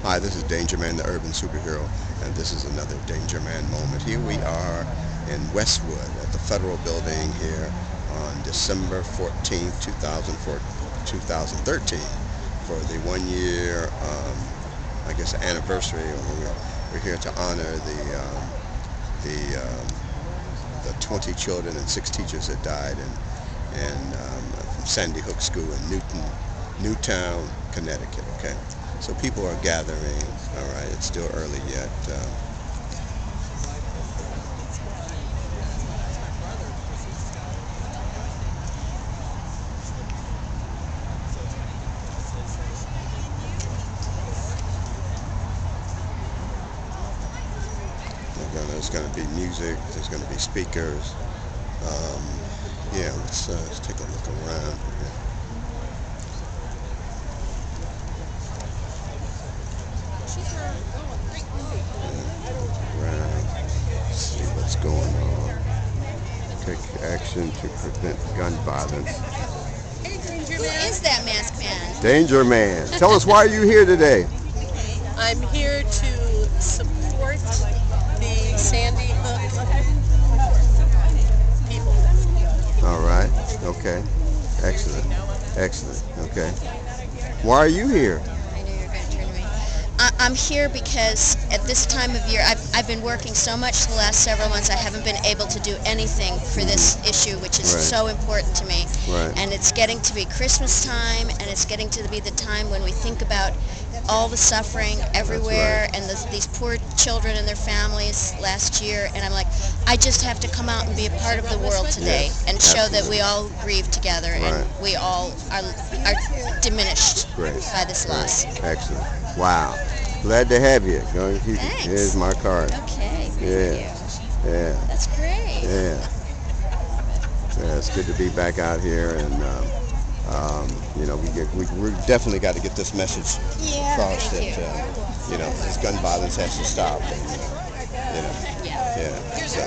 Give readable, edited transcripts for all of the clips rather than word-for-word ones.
Hi, this is DangerMan, the urban superhero, and this is another DangerMan moment. Here we are in Westwood at the Federal Building here on December 14th, 2013 for the 1 year, I guess, anniversary. We're here to honor the 20 children and 6 teachers that died from Sandy Hook School in Newtown, Connecticut. Okay. So people are gathering. All right, it's still early yet. There's going to be music. There's going to be speakers. Yeah, let's take a look around. See what's going on. Take action to prevent gun violence. Who is that masked man? DangerMan. Tell us, why are you here today? I'm here to support the Sandy Hook people. All right. Okay. Excellent. Excellent. Okay. Why are you here? I knew you were going to turn to me. I'm here because at this time of year, I've been working so much the last several months, I haven't been able to do anything for this issue, which is so important to me. Right. And it's getting to be Christmas time, and it's getting to be the time when we think about all the suffering everywhere, and these poor children and their families last year. And I'm like, I just have to come out and be a part of the world today, and show that we all grieve together, and we all are diminished by this loss. Excellent. Wow. Glad to have you. Thanks. Here's my card. Okay, thank you. Yeah. That's great. Yeah. It's good to be back out here, and you know, we definitely got to get this message across that this gun violence has to stop. And, So a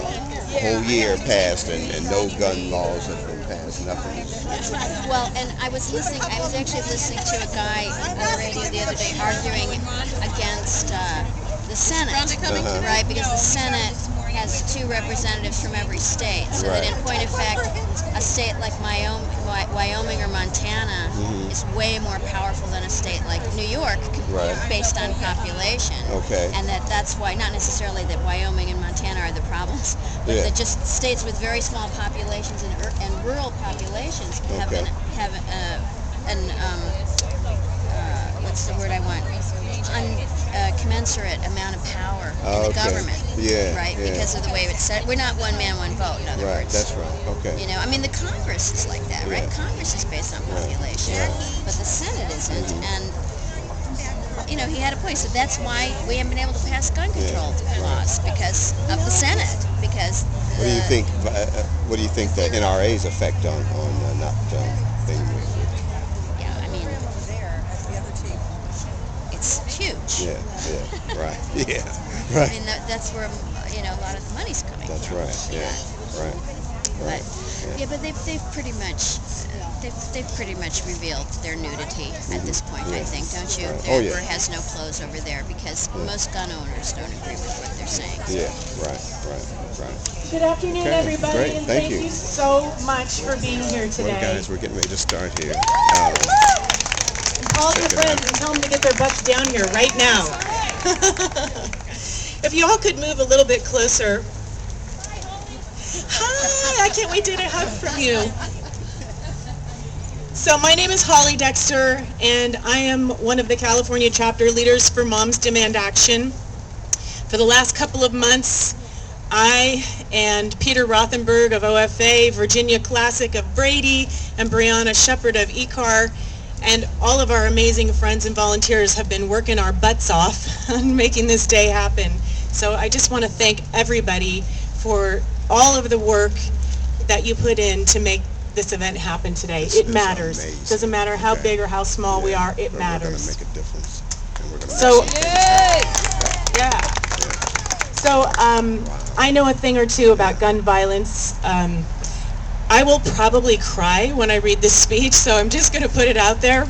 whole year passed, and no gun laws have been passed. Nothing. Well, and I was actually listening to a guy on the radio the other day arguing against the Senate, right? Because the Senate has 2 representatives from every state, so that in point of fact, a state like Wyoming or Montana is way more powerful than a state like New York, based on population. Okay. And that's why, not necessarily that Wyoming and Montana are the problems, but that just states with very small populations and rural populations have what's the word I want? Commensurate amount of power in the government, because of the way it's set. We're not one man, one vote, in other words. That's right. Okay. You know, I mean, the Congress is like that, right? Congress is based on population, but the Senate isn't, and you know, he had a point. So that's why we haven't been able to pass gun control laws, because of the Senate. Because what do you think? What do you think the NRA's effect on not being huge. Right. I mean, that's where a lot of the money's coming from. That's right. But they've pretty much revealed their nudity at this point. I think, don't you? The emperor has no clothes over there, because most gun owners don't agree with what they're saying. Right. Good afternoon, everybody, and thank you so much for being here today. Well, guys, we're getting ready to start here. Call your friends and tell them to get their butts down here right now. If you all could move a little bit closer. Hi, I can't wait to get a hug from you. So my name is Holly Dexter, and I am one of the California chapter leaders for Moms Demand Action. For the last couple of months, I and Peter Rothenberg of OFA, Virginia Classic of Brady, and Brianna Shepard of ECAR, and all of our amazing friends and volunteers have been working our butts off on making this day happen. So I just want to thank everybody for all of the work that you put in to make this event happen today. It matters. Amazing. Doesn't matter how big or how small we are, it matters. We're going to make a difference. And we're going to So I know a thing or two about gun violence. I will probably cry when I read this speech, so I'm just going to put it out there.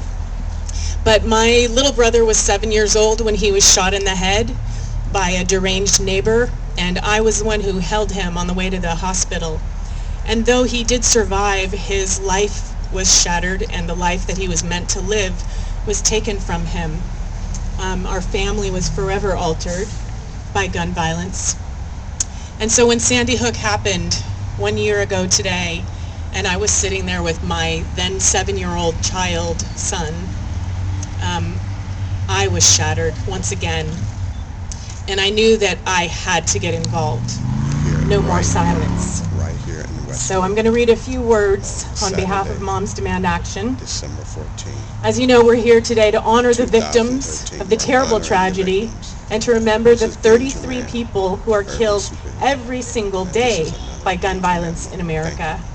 But my little brother was 7 years old when he was shot in the head by a deranged neighbor, and I was the one who held him on the way to the hospital. And though he did survive, his life was shattered, and the life that he was meant to live was taken from him. Our family was forever altered by gun violence. And so when Sandy Hook happened 1 year ago today, and I was sitting there with my then 7-year-old child son, I was shattered once again. And I knew that I had to get involved. No more silence. Right here in Westwood. So I'm going to read a few words on behalf of Saturday, Moms Demand Action. December 14th. As you know, we're here today to honor the victims 2013. of the We're terrible honoring the tragedy victims. and to remember the This is 33 DangerMan, people who are Urban killed Superhero. every single And this day is another by gun DangerMan violence in moment. America. Thank you.